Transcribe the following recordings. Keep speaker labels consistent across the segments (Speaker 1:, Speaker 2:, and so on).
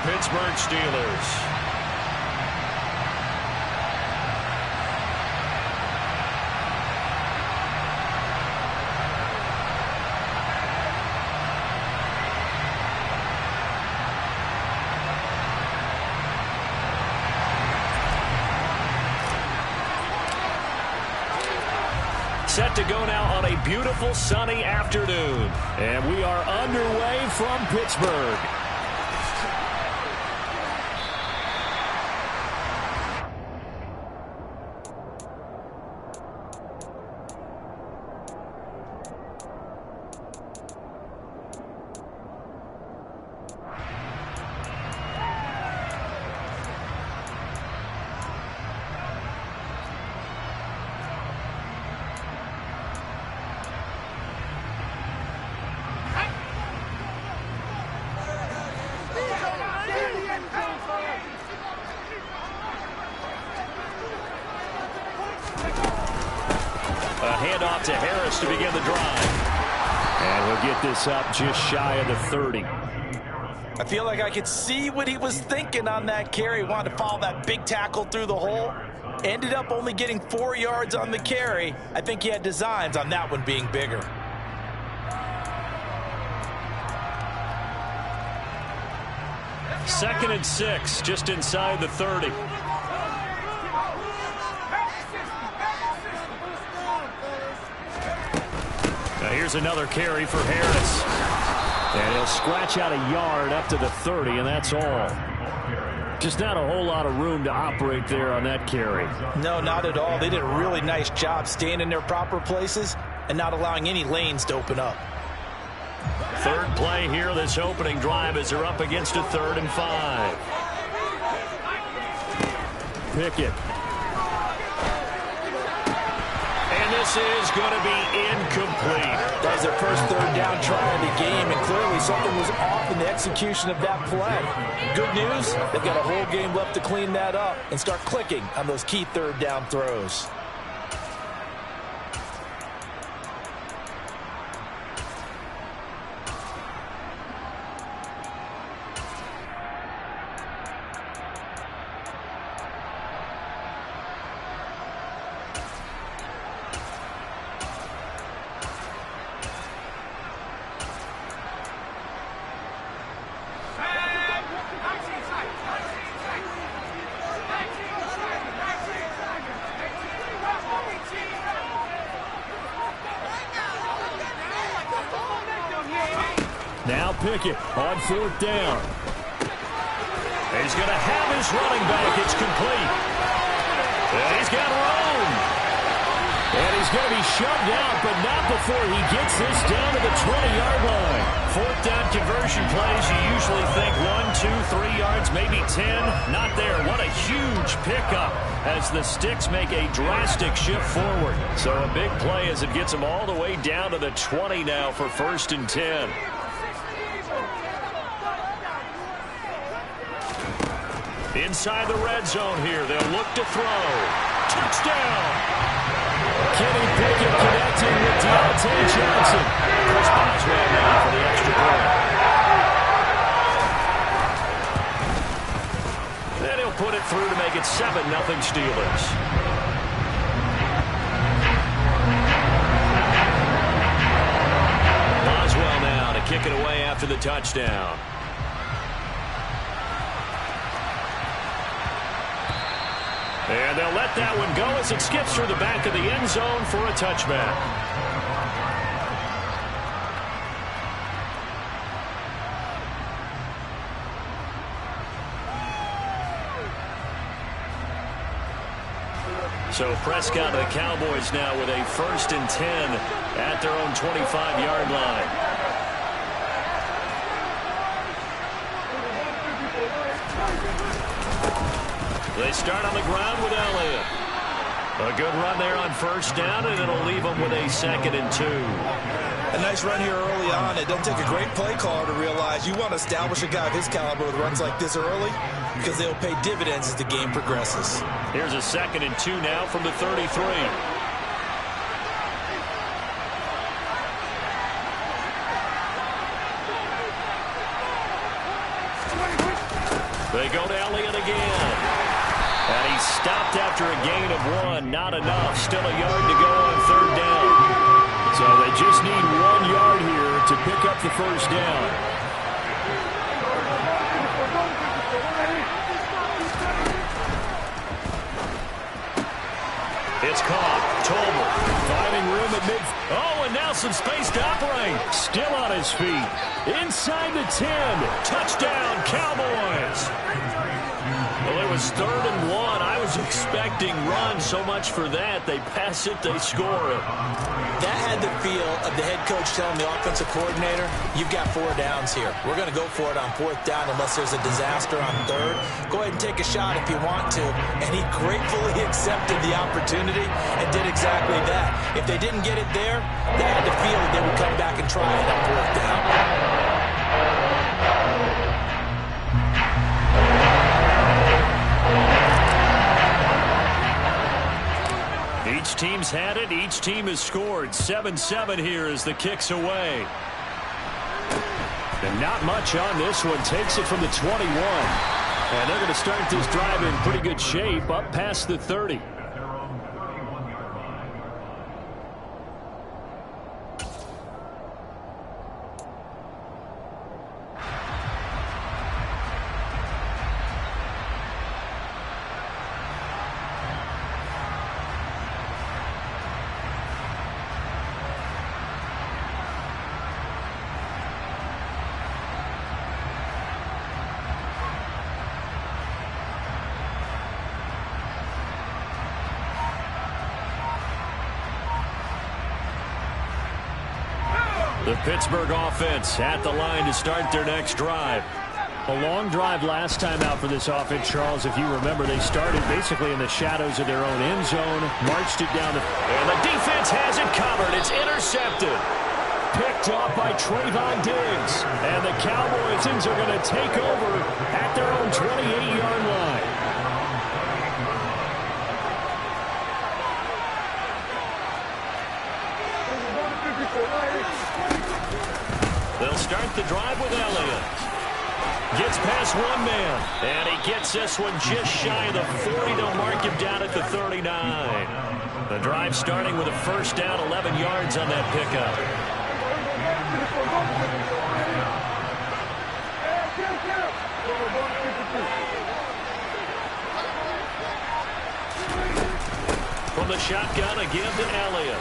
Speaker 1: Pittsburgh Steelers. Set to go now on a beautiful sunny afternoon. And we are underway from Pittsburgh. Handoff to Harris to begin the drive. And he'll get this up just shy of the 30.
Speaker 2: I feel like I could see what he was thinking on that carry. Wanted to follow that big tackle through the hole. Ended up only getting 4 yards on the carry. I think he had designs on that one being bigger.
Speaker 1: Second and 6, just inside the 30. Now here's another carry for Harris. And he'll scratch out a yard up to the 30, and that's all. Just not a whole lot of room to operate there on that carry.
Speaker 2: No, not at all. They did a really nice job staying in their proper places and not allowing any lanes to open up.
Speaker 1: Third play here, this opening drive, as they're up against a 3rd and 5. Pickett. And this is going to be incomplete.
Speaker 2: That was their first 3rd down try of the game, and clearly something was off in the execution of that play. Good news, they've got a whole game left to clean that up and start clicking on those key 3rd down throws.
Speaker 1: Now Pickett on 4th down. And he's going to have his running back. It's complete. And he's got room. And he's going to be shoved out, but not before he gets this down to the 20-yard line. 4th down conversion plays, you usually think 1, 2, 3 yards, maybe 10. Not there. What a huge pickup as the Sticks make a drastic shift forward. So a big play as it gets them all the way down to the 20 now for 1st and 10. Inside the red zone here. They'll look to throw. Touchdown! Kenny Pickett connecting with Deontay Johnson. Chris Boswell now for the extra point. Then he'll put it through to make it 7-0 Steelers. Boswell now to kick it away after the touchdown. And they'll let that one go as it skips through the back of the end zone for a touchback. So Prescott and the Cowboys now with a 1st and 10 at their own 25-yard line. They start on the ground with Elliott. A good run there on 1st down, and it'll leave them with a 2nd and 2.
Speaker 2: A nice run here early on. It doesn't take a great play caller to realize you want to establish a guy of his caliber with runs like this early because they'll pay dividends as the game progresses.
Speaker 1: Here's a 2nd and 2 now from the 33. They go to Elliott again. And he's stopped after a gain of 1. Not enough. Still a yard to go on 3rd down. So they just need 1 yard here to pick up the first down. It's caught. Tolbert finding room at mid. Oh, and now some space to operate. Still on his feet. Inside the 10. Touchdown, Cowboys. Well, it was 3rd and 1. I was expecting run. So much for that. They pass it, they score it.
Speaker 2: That had the feel of the head coach telling the offensive coordinator, you've got 4 downs here. We're going to go for it on 4th down unless there's a disaster on 3rd. Go ahead and take a shot if you want to. And he gratefully accepted the opportunity and did exactly that. If they didn't get it there, they had the feel that they would come back and try it on 4th down.
Speaker 1: Each team's had it. Each team has scored. 7-7 here as the kick's away. And not much on this one. Takes it from the 21. And they're going to start this drive in pretty good shape up past the 30. The Pittsburgh offense at the line to start their next drive. A long drive last time out for this offense, Charles. If you remember, they started basically in the shadows of their own end zone, marched it down and the defense has it covered. It's intercepted. Picked off by Trayvon Diggs. And the Cowboys are going to take over at their own 28-yard line. They'll start the drive with Elliott. Gets past 1 man. And he gets this one just shy of the 40. They'll mark him down at the 39. The drive starting with a first down, 11 yards on that pickup. From the shotgun, again to Elliott.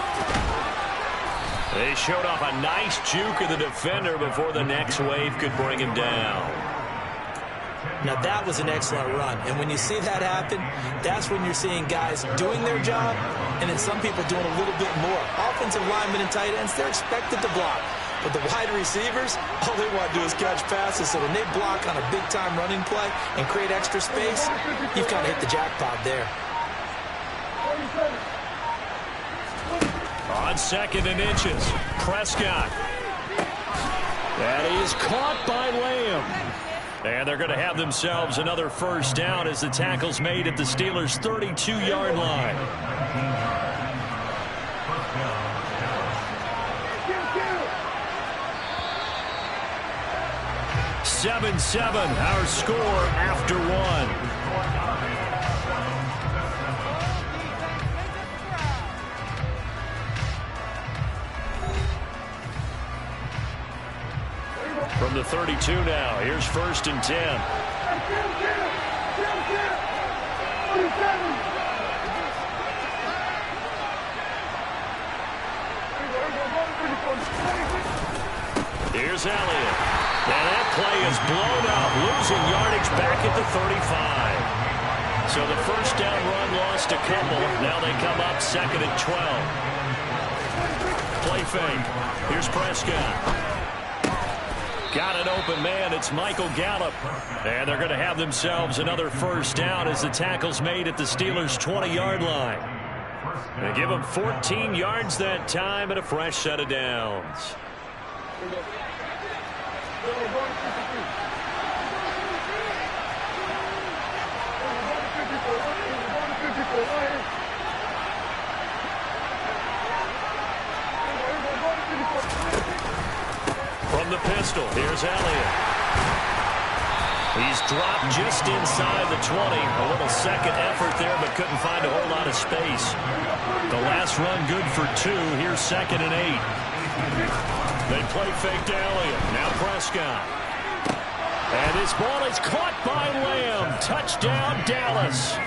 Speaker 1: They showed off a nice juke of the defender before the next wave could bring him down.
Speaker 2: Now, that was an excellent run. And when you see that happen, that's when you're seeing guys doing their job and then some people doing a little bit more. Offensive linemen and tight ends, they're expected to block. But the wide receivers, all they want to do is catch passes. So when they block on a big-time running play and create extra space, you've kind of hit the jackpot there.
Speaker 1: On 2nd and inches, Prescott. That is caught by Lamb. And they're going to have themselves another first down as the tackle's made at the Steelers' 32-yard line. 7-7, our score after 1. From the 32 now, here's 1st and 10. Here's Elliott. And that play is blown up, losing yardage back at the 35. So the first down run lost a couple. Now they come up 2nd and 12. Play fake. Here's Prescott. Got an open man. It's Michael Gallup. And they're going to have themselves another first down as the tackle's made at the Steelers' 20-yard line. They give them 14 yards that time and a fresh set of downs. From the pistol, here's Elliott. He's dropped just inside the 20. A little second effort there, but couldn't find a whole lot of space. The last run good for 2. Here's 2nd and 8. They play fake to Elliott. Now Prescott. And this ball is caught by Lamb. Touchdown, Dallas.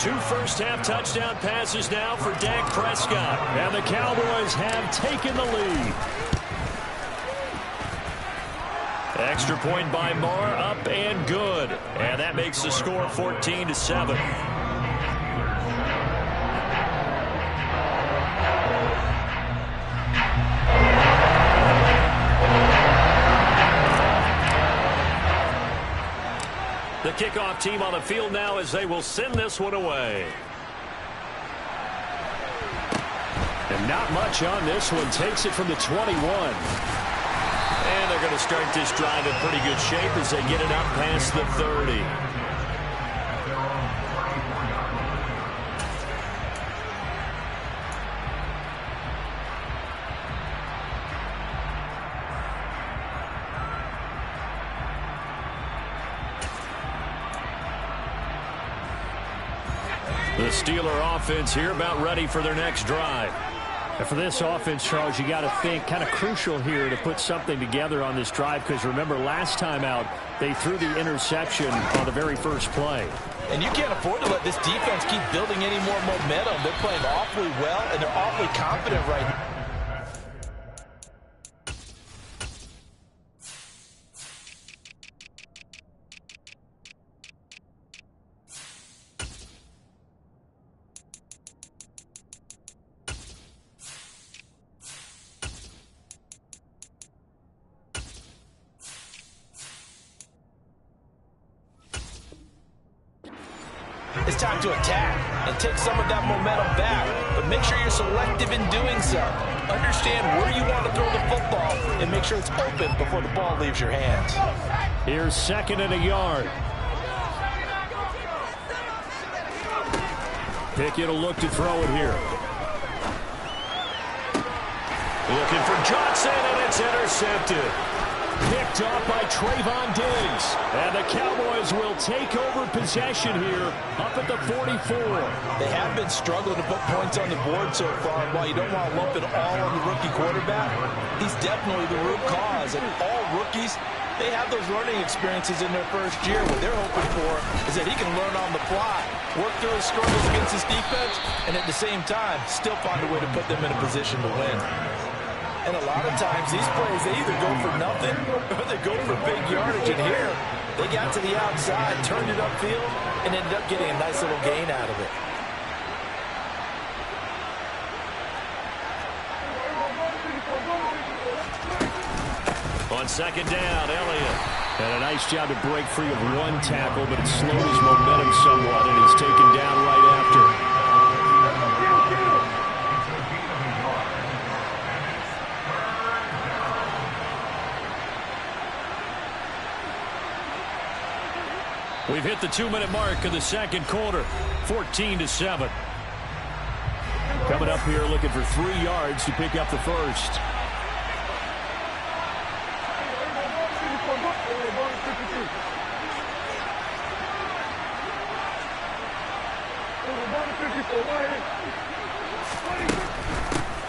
Speaker 1: 2 first-half touchdown passes now for Dak Prescott. And the Cowboys have taken the lead. Extra point by Marr, up and good. And that makes the score 14-7. The kickoff team on the field now as they will send this one away. And not much on this one. Takes it from the 21. And they're going to start this drive in pretty good shape as they get it up past the 30. The Steeler offense here about ready for their next drive. And for this offense, Charles, you got to think kind of crucial here to put something together on this drive, because remember last time out they threw the interception on the very first play.
Speaker 2: And you can't afford to let this defense keep building any more momentum. They're playing awfully well, and they're awfully confident right now. It's time to attack and take some of that momentum back, but make sure you're selective in doing so. Understand where you want to throw the football and make sure it's open before the ball leaves your hands.
Speaker 1: Here's 2nd and a yard. Pickett will look to throw it here. Looking for Johnson, and it's intercepted. Picked off by Trayvon Diggs. And the Cowboys will take over possession here up at the 44.
Speaker 2: They have been struggling to put points on the board so far. And while you don't want to lump it all on the rookie quarterback, he's definitely the root cause. And all rookies, they have those learning experiences in their first year. What they're hoping for is that he can learn on the fly, work through his struggles against his defense, and at the same time, still find a way to put them in a position to win. And a lot of times, these plays, they either go for nothing or they go for big yardage. And here, they got to the outside, turned it upfield, and ended up getting a nice little gain out of it.
Speaker 1: On 2nd down, Elliott. And a nice job to break free of one tackle, but it slowed his momentum somewhat, and he's taken down right after. We've hit the 2-minute mark of the second quarter, 14-7. Coming up here looking for 3 yards to pick up the first.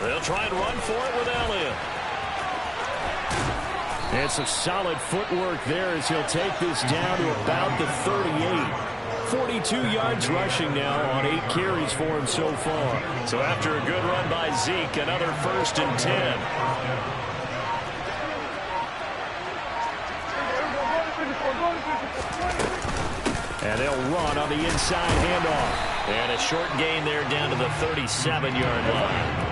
Speaker 1: They'll try and run for it with Elliott. And some solid footwork there as he'll take this down to about the 38. 42 yards rushing now on 8 carries for him so far. So after a good run by Zeke, another 1st and 10. And they'll run on the inside handoff. And a short gain there down to the 37-yard line.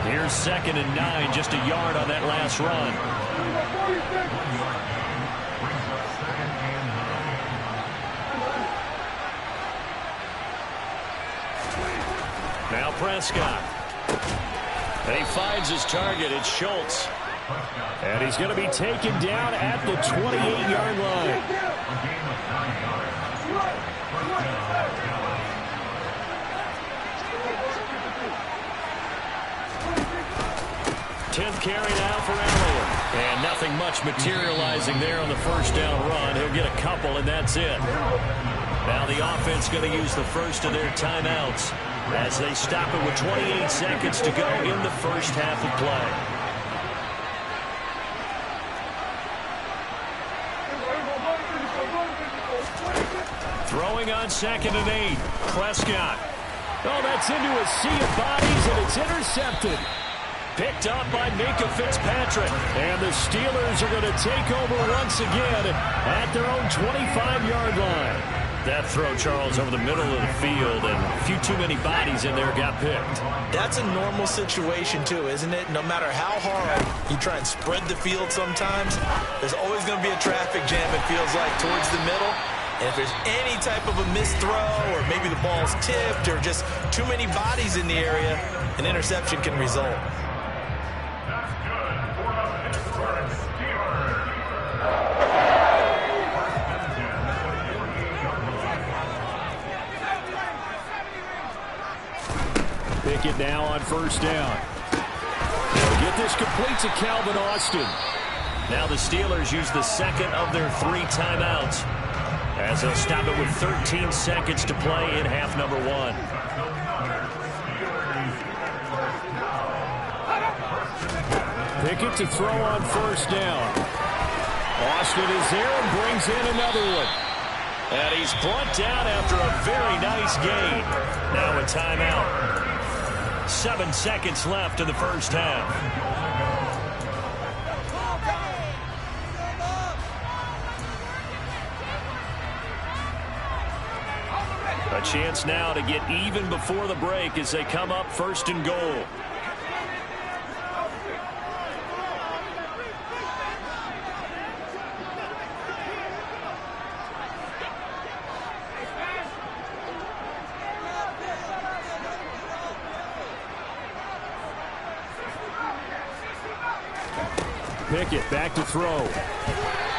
Speaker 1: Here's 2nd and 9, just a yard on that last run. Now Prescott. And he finds his target. It's Schultz. And he's going to be taken down at the 28-yard line. 10th carry now for Elliott. And nothing much materializing there on the first down run. He'll get a couple, and that's it. Now the offense going to use the first of their timeouts as they stop it with 28 seconds to go in the first half of play. Throwing on 2nd and 8. Prescott. Oh, that's into a sea of bodies, and it's intercepted. Picked up by Minka Fitzpatrick. And the Steelers are going to take over once again at their own 25-yard line. That throw, Charles, over the middle of the field, and a few too many bodies in there got picked. That's a normal situation, too, isn't it? No matter how hard you try and spread the field sometimes, there's always going to be a traffic jam, it feels like, towards the middle. And if there's any type of a missed throw, or maybe the ball's tipped, or just too many bodies in the area, an interception can result. Pickett now on first down. They'll get this complete to Calvin Austin. Now the Steelers use the second of their 3 timeouts as they'll stop it with 13 seconds to play in half number 1. Pickett to throw on first down. Austin is there and brings in another one. And he's brought down after a very nice gain. Now a timeout. 7 seconds left in the first half. A chance now to get even before the break as they come up 1st and goal. Pickett back to throw.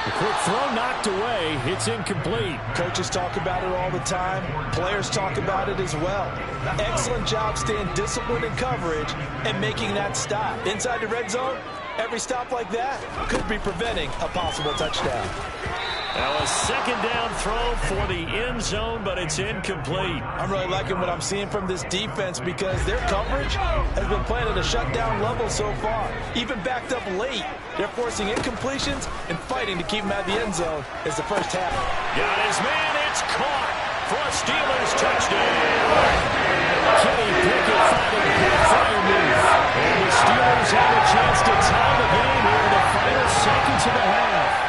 Speaker 1: The quick throw knocked away. It's incomplete.
Speaker 2: Coaches talk about it all the time. Players talk about it as well. Excellent job staying disciplined in coverage and making that stop. Inside the red zone, every stop like that could be preventing a possible touchdown.
Speaker 1: Now a 2nd down throw for the end zone, but it's incomplete.
Speaker 2: I'm really liking what I'm seeing from this defense because their coverage has been playing at a shutdown level so far. Even backed up late, they're forcing incompletions and fighting to keep him out of the end zone as the first half.
Speaker 1: Got his man, it's caught for a Steelers touchdown. Kenny Pickett fighting a fire move. And the Steelers have a chance to tie the game here in the final seconds of the half.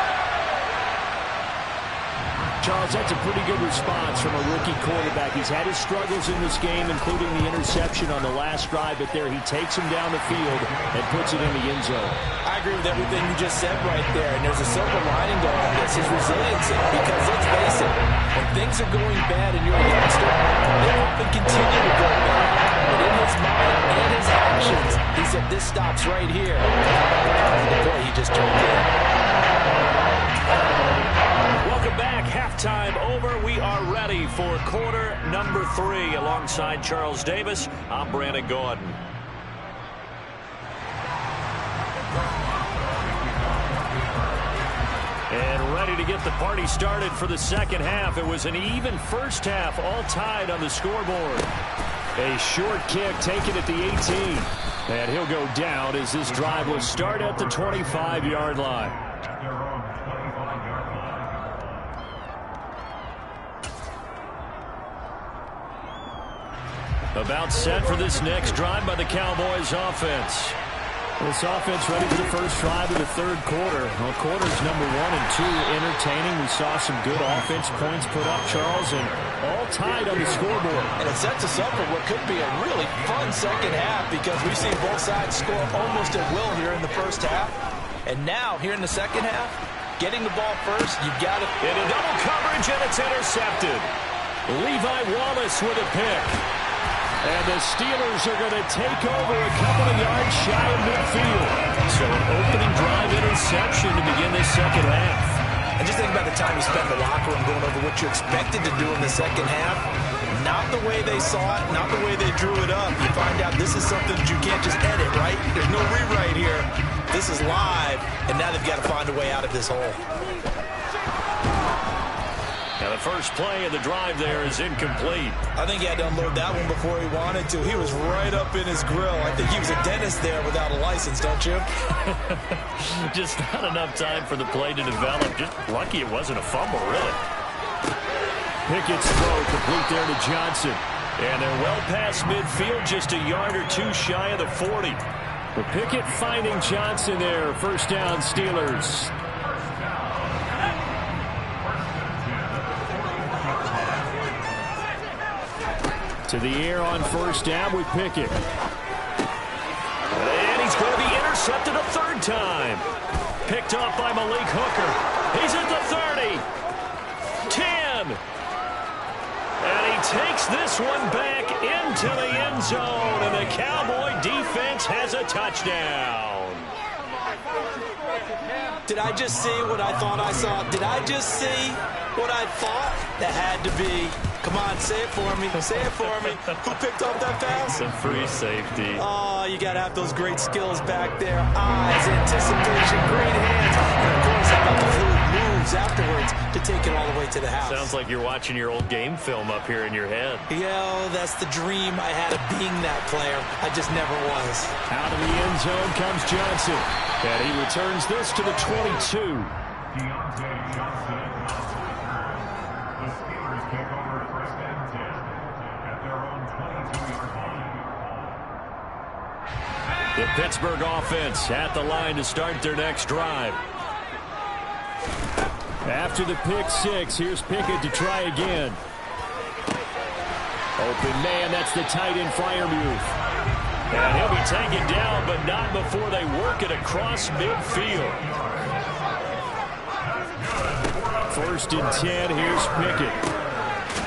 Speaker 1: Charles, that's a pretty good response from a rookie quarterback. He's had his struggles in this game, including the interception on the last drive, but there he takes him down the field and puts it in the end zone.
Speaker 2: I agree with everything you just said right there, and there's a silver lining to all this, his resiliency, because let's face it, when things are going bad and you're a youngster, they often continue to go bad. But in his mind and his actions, he said, this stops right here. And boy, he just turned in.
Speaker 1: Welcome back. Halftime over. We are ready for quarter number 3. Alongside Charles Davis, I'm Brandon Gordon. And ready to get the party started for the second half. It was an even first half, all tied on the scoreboard. A short kick taken at the 18. And he'll go down as this drive will start at the 25-yard line. About set for this next drive by the Cowboys offense. This offense ready for the first drive of the third quarter. Well, quarters number 1 and 2 entertaining. We saw some good offense points put up, Charles, and all tied on the scoreboard.
Speaker 2: And it sets us up for what could be a really fun second half because we've seen both sides score almost at will here in the first half. And now, here in the second half, getting the ball first, you've got to...
Speaker 1: In a double coverage, and it's intercepted. Levi Wallace with a pick. And the Steelers are going to take over a couple of yards shy of midfield. So an opening drive interception to begin this second half.
Speaker 2: And just think about the time you spent in the locker room going over what you expected to do in the second half. Not the way they saw it, not the way they drew it up. You find out this is something that you can't just edit, right? There's no rewrite here. This is live, and now they've got to find a way out of this hole.
Speaker 1: Now the first play of the drive there is incomplete.
Speaker 2: I think he had to unload that one before he wanted to. He was right up in his grill. I think he was a dentist there without a license, don't you?
Speaker 1: Just not enough time for the play to develop. Just lucky it wasn't a fumble, really. Pickett's throw complete there to Johnson. And they're well past midfield, just a yard or two shy of the 40. But Pickett finding Johnson there. First down, Steelers. To the air on first down with Pickett. And he's going to be intercepted a third time. Picked off by Malik Hooker. He's at the 30. 10. And he takes this one back into the end zone. And the Cowboy defense has a touchdown.
Speaker 2: Did I just see what I thought I saw? Did I just see what I thought? That had to be. Come on, say it for me. Say it for me. Who picked up that pass?
Speaker 1: Some free safety.
Speaker 2: Oh, you got to have those great skills back there. Eyes, anticipation, great hands. And, of course, how about the fluid moves afterwards to take it all the way to the house.
Speaker 1: Sounds like you're watching your old game film up here in your head.
Speaker 2: Yeah, that's the dream I had of being that player. I just never was.
Speaker 1: Out of the end zone comes Johnson. And he returns this to the 22. The Pittsburgh offense at the line to start their next drive. After the pick six, here's Pickett to try again. Open man, that's the tight end Freiermuth. And he'll be taken down, but not before they work it across midfield. First and 10, here's Pickett.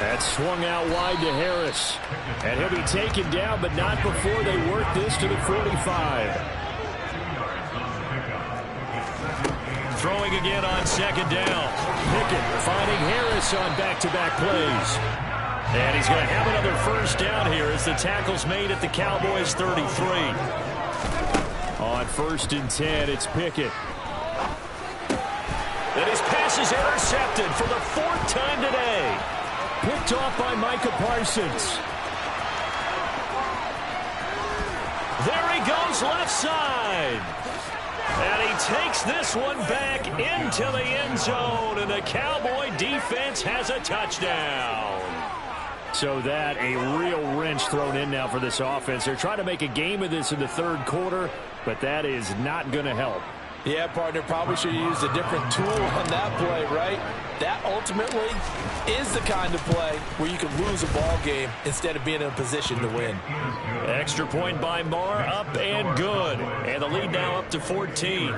Speaker 1: That's swung out wide to Harris. And he'll be taken down, but not before they work this to the 45. Throwing again on second down. Pickett finding Harris on back-to-back plays. And he's going to have another first down here as the tackle's made at the Cowboys' 33. On first and 10, it's Pickett. And his pass is intercepted for the fourth time today. Picked off by Micah Parsons. There he goes left side. And he takes this one back into the end zone. And the Cowboy defense has a touchdown. So that a real wrench thrown in now for this offense. They're trying to make a game of this in the third quarter, but that is not going to help.
Speaker 2: Yeah, partner, probably should have used a different tool on that play, right? That ultimately is the kind of play where you can lose a ball game instead of being in a position to win.
Speaker 1: Extra point by Marr, up and good. And the lead now up to 14.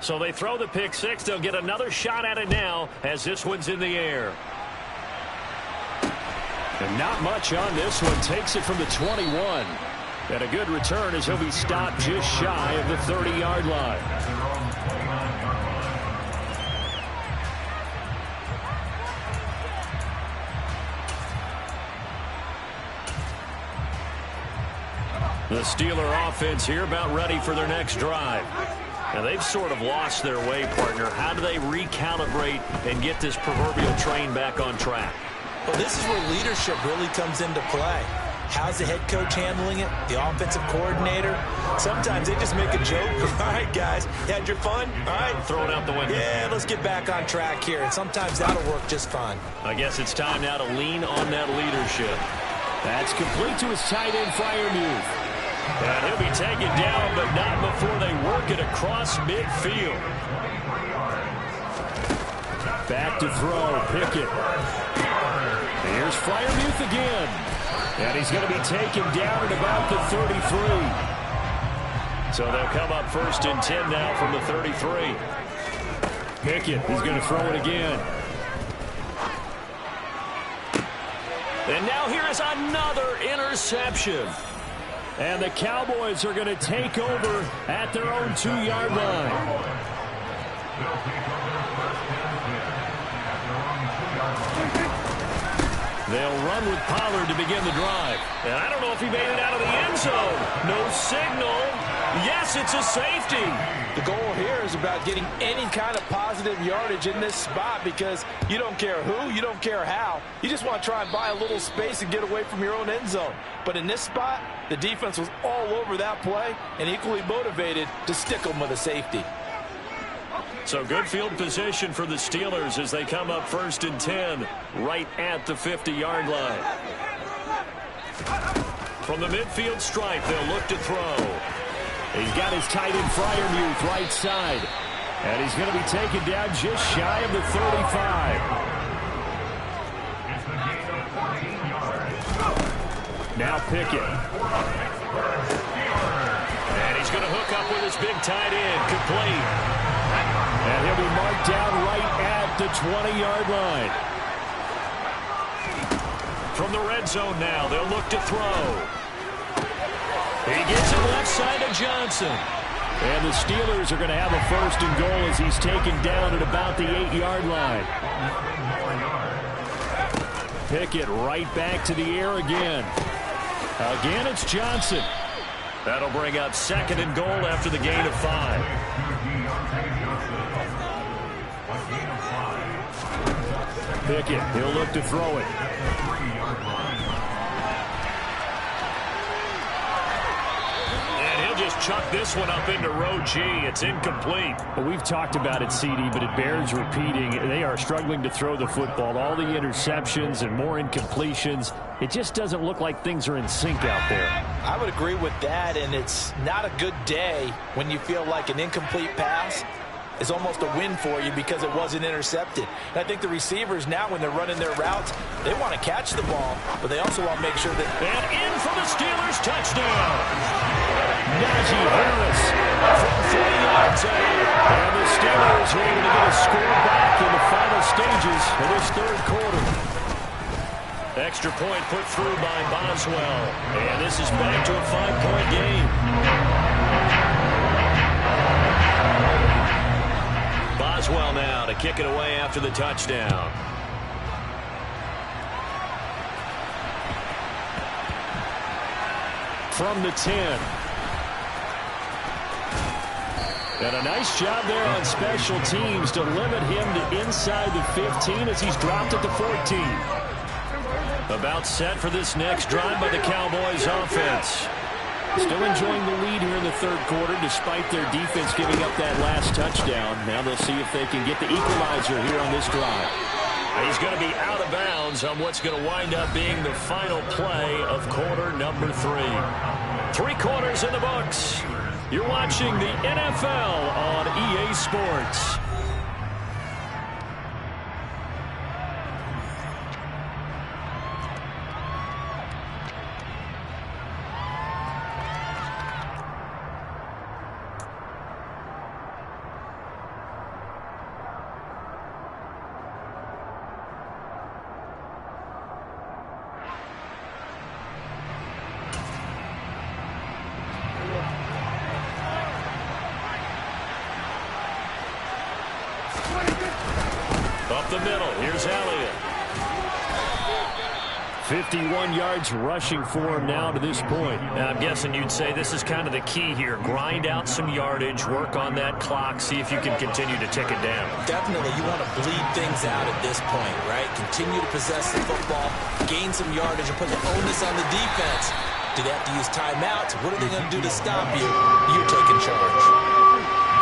Speaker 1: So they throw the pick six. They'll get another shot at it now as this one's in the air. And not much on this one. Takes it from the 21. And a good return as he'll be stopped just shy of the 30-yard line. The Steeler offense here about ready for their next drive. Now, they've sort of lost their way, partner. How do they recalibrate and get this proverbial train back on track?
Speaker 2: Well, this is where leadership really comes into play. How's the head coach handling it? The offensive coordinator? Sometimes they just make a joke. All right, guys, you had your fun? All right.
Speaker 1: Throw it out the window.
Speaker 2: Yeah, let's get back on track here. And sometimes that'll work just fine.
Speaker 1: I guess it's time now to lean on that leadership. That's complete to his tight end, Freiermuth. And he'll be taken down, but not before they work it across midfield. Back to throw, Pickett. Here's Freiermuth again. And he's going to be taken down at about the 33. So they'll come up first and 10 now from the 33. Pickett is going to throw it again. And now here is another interception. And the Cowboys are going to take over at their own 2-yard line. They'll run with Pollard to begin the drive. And I don't know if he made it out of the end zone. No signal. Yes, it's a safety.
Speaker 2: The goal here is about getting any kind of positive yardage in this spot because you don't care who, you don't care how. You just want to try and buy a little space and get away from your own end zone. But in this spot, the defense was all over that play and equally motivated to stick them with a safety.
Speaker 1: So good field position for the Steelers as they come up 1st and 10 right at the 50-yard line. From the midfield stripe, they'll look to throw. He's got his tight end Freiermuth right side. And he's going to be taken down just shy of the 35. Now Pickett. And he's going to hook up with his big tight end. Complete. And he'll be marked down right at the 20-yard line. From the red zone now, they'll look to throw. He gets it left side to Johnson. And the Steelers are going to have a 1st and goal as he's taken down at about the 8-yard line. Pickett right back to the air again. Again, it's Johnson. That'll bring up 2nd and goal after the gain of 5. Pickett, he'll look to throw it. And he'll just chuck this one up into row G. It's incomplete. Well, we've talked about it, CD, but it bears repeating. They are struggling to throw the football. All the interceptions and more incompletions. It just doesn't look like things are in sync out there.
Speaker 2: I would agree with that, and it's not a good day when you feel like an incomplete pass is almost a win for you because it wasn't intercepted. And I think the receivers now, when they're running their routes, they want to catch the ball, but they also want to make sure that... And in for the Steelers, touchdown!
Speaker 1: Najee Harris from 3 yards out. And the Steelers are able to get a score back in the final stages of this 3rd quarter. Extra point put through by Boswell. And this is back to a 5-point game. Boswell now to kick it away after the touchdown. From the 10. And a nice job there on special teams to limit him to inside the 15 as he's dropped at the 14. About set for this next drive by the Cowboys offense. Still enjoying the lead here in the 3rd quarter despite their defense giving up that last touchdown. Now they'll see if they can get the equalizer here on this drive. He's going to be out of bounds on what's going to wind up being the final play of quarter number 3. 3 quarters in the books. You're watching the NFL on EA Sports. Up the middle, here's Elliott. 51 yards rushing for him now to this point. Now, I'm guessing you'd say this is kind of the key here. Grind out some yardage, work on that clock, see if you can continue to tick it down.
Speaker 2: Definitely, you want to bleed things out at this point, right? Continue to possess the football, gain some yardage, and put the onus on the defense. Do they have to use timeouts? What are they going to do to stop you? You're taking charge.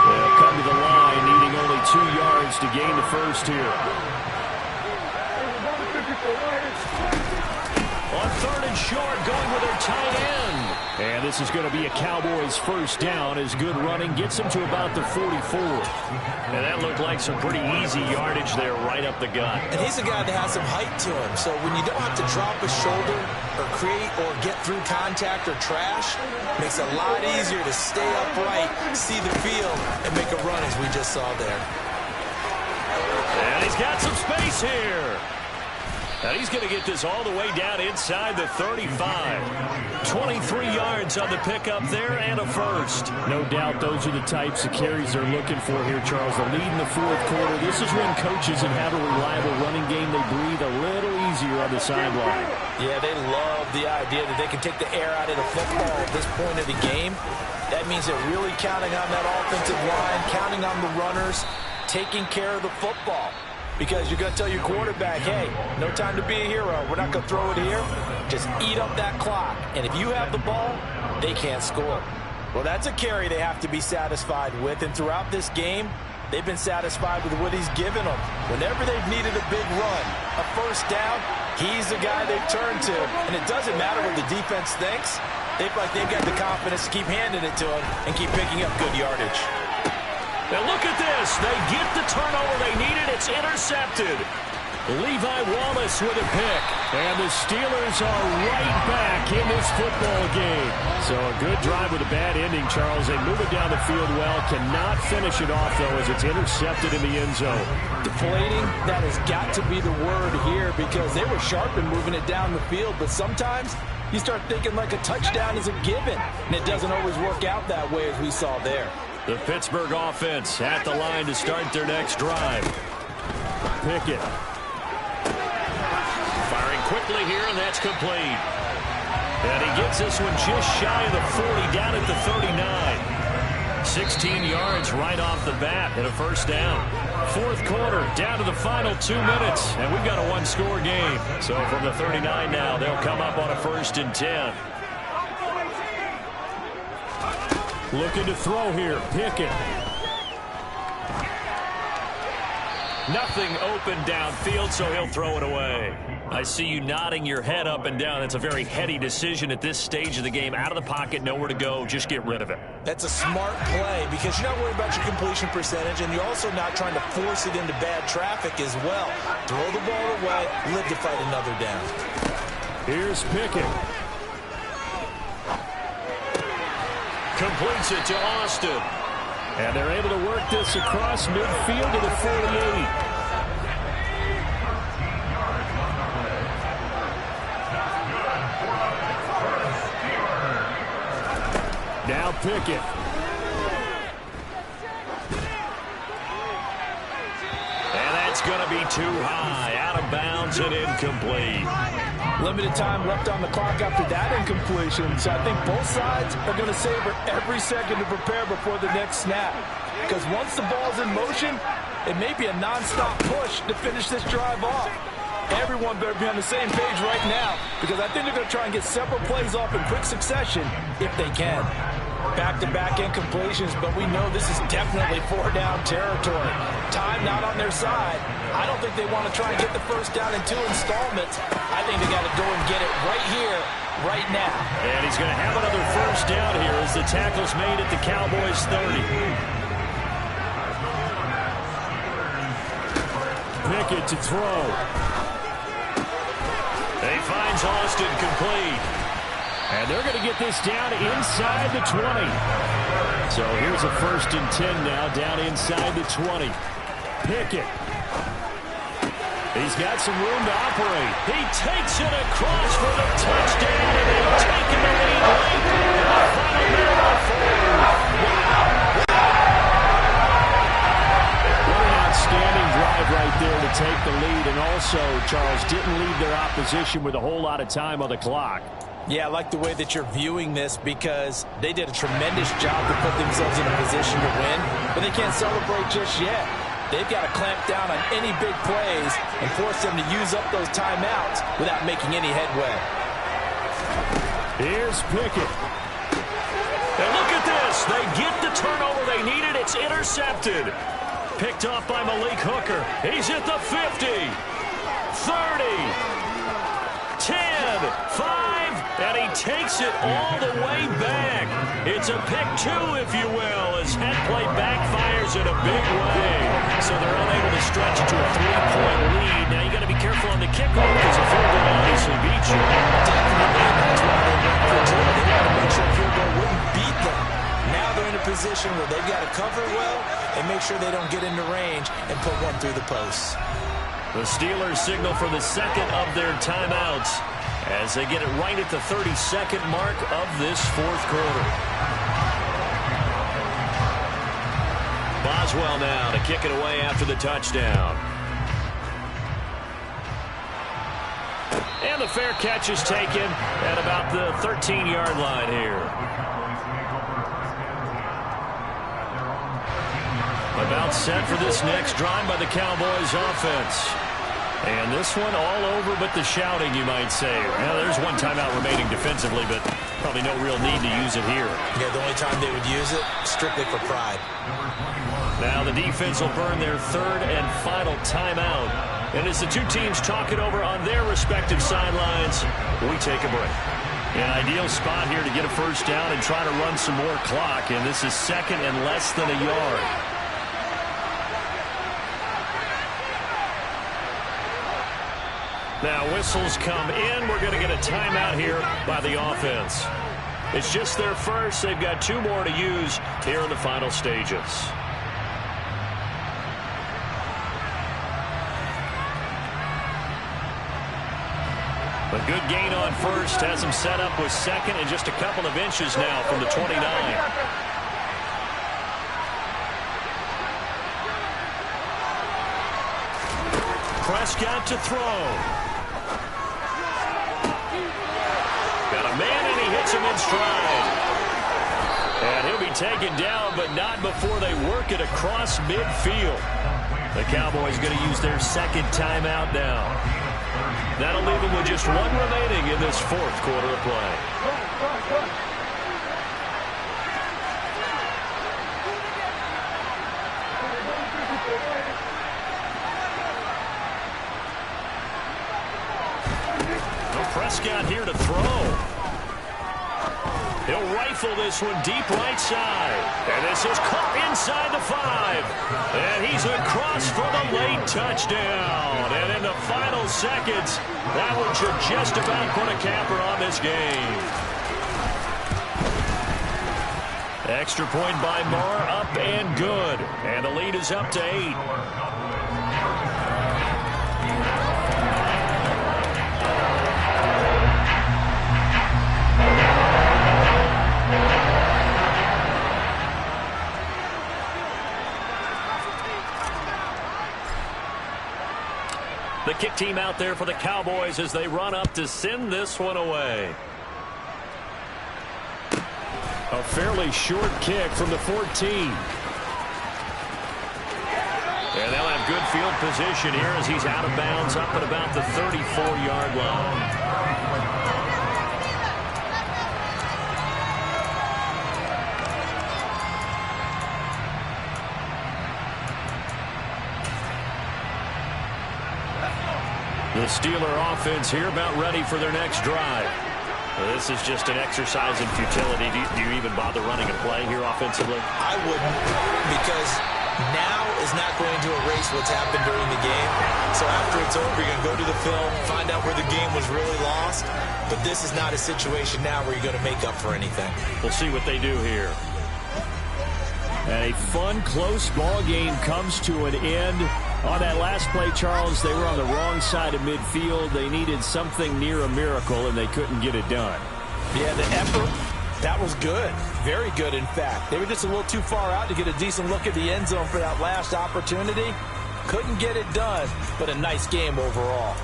Speaker 1: They'll come to the line, needing only 2 yards to gain the first here. On 3rd and short, going with their tight end. And this is going to be a Cowboys 1st down as good running gets them to about the 44. And that looked like some pretty easy yardage there right up the gut.
Speaker 2: And he's a guy that has some height to him. So when you don't have to drop a shoulder or create or get through contact or trash, makes it a lot easier to stay upright, see the field, and make a run as we just saw there.
Speaker 1: And he's got some space here. And he's going to get this all the way down inside the 35. 23 yards on the pickup there and a first.
Speaker 3: No doubt those are the types of carries they're looking for here, Charles. The lead in the fourth quarter. This is when coaches that have a reliable running game, they breathe a little easier on the sideline.
Speaker 2: Yeah, they love the idea that they can take the air out of the football at this point of the game. That means they're really counting on that offensive line, counting on the runners, taking care of the football. Because you're going to tell your quarterback, hey, no time to be a hero. We're not going to throw it here. Just eat up that clock. And if you have the ball, they can't score. Well, that's a carry they have to be satisfied with. And throughout this game, they've been satisfied with what he's given them. Whenever they've needed a big run, a first down, he's the guy they've turned to. And it doesn't matter what the defense thinks. They feel like they've got the confidence to keep handing it to him and keep picking up good yardage.
Speaker 1: Now look at this. They get the turnover they needed. It's intercepted. Levi Wallace with a pick. And the Steelers are right back in this football game. So a good drive with a bad ending, Charles. They move it down the field well. Cannot finish it off, though, as it's intercepted in the end zone.
Speaker 2: Deflating, that has got to be the word here because they were sharp in moving it down the field. But sometimes you start thinking like a touchdown is a given. And it doesn't always work out that way as we saw there.
Speaker 1: The Pittsburgh offense at the line to start their next drive. Pickett. Firing quickly here, and that's complete. And he gets this one just shy of the 40, down at the 39. 16 yards right off the bat and a first down. Fourth quarter, down to the final 2 minutes, and we've got a one-score game. So from the 39 now, they'll come up on a 1st and 10. Looking to throw here, Pickett. Nothing open downfield, so he'll throw it away. I see you nodding your head up and down. That's a very heady decision at this stage of the game. Out of the pocket, nowhere to go, just get rid of it.
Speaker 2: That's a smart play because you're not worried about your completion percentage, and you're also not trying to force it into bad traffic as well. Throw the ball away, live to fight another down.
Speaker 1: Here's Pickett. Completes it to Austin. And they're able to work this across midfield to the 48. Now Pickett. And that's going to be too high. Out of bounds and incomplete.
Speaker 2: Limited time left on the clock after that incompletion. So I think both sides are going to savor every second to prepare before the next snap. Because once the ball's in motion, it may be a nonstop push to finish this drive off. Everyone better be on the same page right now because I think they're going to try and get several plays off in quick succession if they can. Back-to-back incompletions, but we know this is definitely 4-down territory. Time not on their side. I don't think they want to try and get the first down in 2 installments. I think they got to go and get it right here, right now.
Speaker 1: And he's going to have another first down here as the tackle's made at the Cowboys' 30. Pickett to throw. He finds Austin complete. And they're going to get this down inside the 20. So here's a 1st and 10 now, down inside the 20. Pickett. He's got some room to operate. He takes it across for the touchdown, and they've taken the lead late in the final minute of the fourth. What an outstanding drive right there to take the lead, and also, Charles, didn't leave their opposition with a whole lot of time on the clock.
Speaker 2: Yeah, I like the way that you're viewing this because they did a tremendous job to put themselves in a position to win, but they can't celebrate just yet. They've got to clamp down on any big plays and force them to use up those timeouts without making any headway.
Speaker 1: Here's Pickett. And look at this. They get the turnover they needed. It's intercepted. Picked off by Malik Hooker. He's at the 50, 30, 10, 5, and he takes it all the way back. It's a pick 2, if you will, as head play backfires in a big way. So they're unable to stretch it to a 3-point lead. Now you got to be careful on the kickoff because a field goal obviously beats you.
Speaker 2: Definitely, that's why they went for 2. They got to make sure a field goal wouldn't beat them. Now they're in a position where they've got to cover well and make sure they don't get into range and put one through the posts.
Speaker 3: The Steelers signal for the second of their timeouts as they get it right at the 32nd mark of this fourth quarter. Boswell now to kick it away after the touchdown. And the fair catch is taken at about the 13-yard line here. About set for this next drive by the Cowboys offense. And this one all over but the shouting, you might say. Well, there's one timeout remaining defensively, but probably no real need to use it here.
Speaker 2: Yeah, the only time they would use it, strictly for pride.
Speaker 3: Now the defense will burn their third and final timeout. And as the two teams talk it over on their respective sidelines, we take a break. An ideal spot here to get a first down and try to run some more clock. And this is second and less than a yard. Now whistles come in. We're going to get a timeout here by the offense. It's just their first. They've got two more to use here in the final stages. A good gain on first has him set up with second and just a couple of inches now from the 29. Prescott to throw. Got a man, and he hits him in stride. And he'll be taken down, but not before they work it across midfield. The Cowboys going to use their second timeout now. That'll leave them with just one remaining in this fourth quarter of play. Prescott here to throw. He'll rifle this one deep right side. And this is caught inside the 5. And he's across for the late touchdown. And in the final seconds, that one should just about put a capper on this game. Extra point by Marr, up and good. And the lead is up to 8. The kick team out there for the Cowboys as they run up to send this one away. A fairly short kick from the 14. And they'll have good field position here as he's out of bounds up at about the 34-yard line. The Steeler offense here about ready for their next drive. This is just an exercise in futility. Do you even bother running a play here offensively?
Speaker 2: I wouldn't, because now is not going to erase what's happened during the game. So after it's over, you're going to go to the film, find out where the game was really lost. But this is not a situation now where you're going to make up for anything.
Speaker 3: We'll see what they do here. And a fun, close ball game comes to an end. On that last play, Charles, they were on the wrong side of midfield. They needed something near a miracle, and they couldn't get it done.
Speaker 2: Yeah, the effort, that was good. Very good, in fact. They were just a little too far out to get a decent look at the end zone for that last opportunity. Couldn't get it done, but a nice game overall.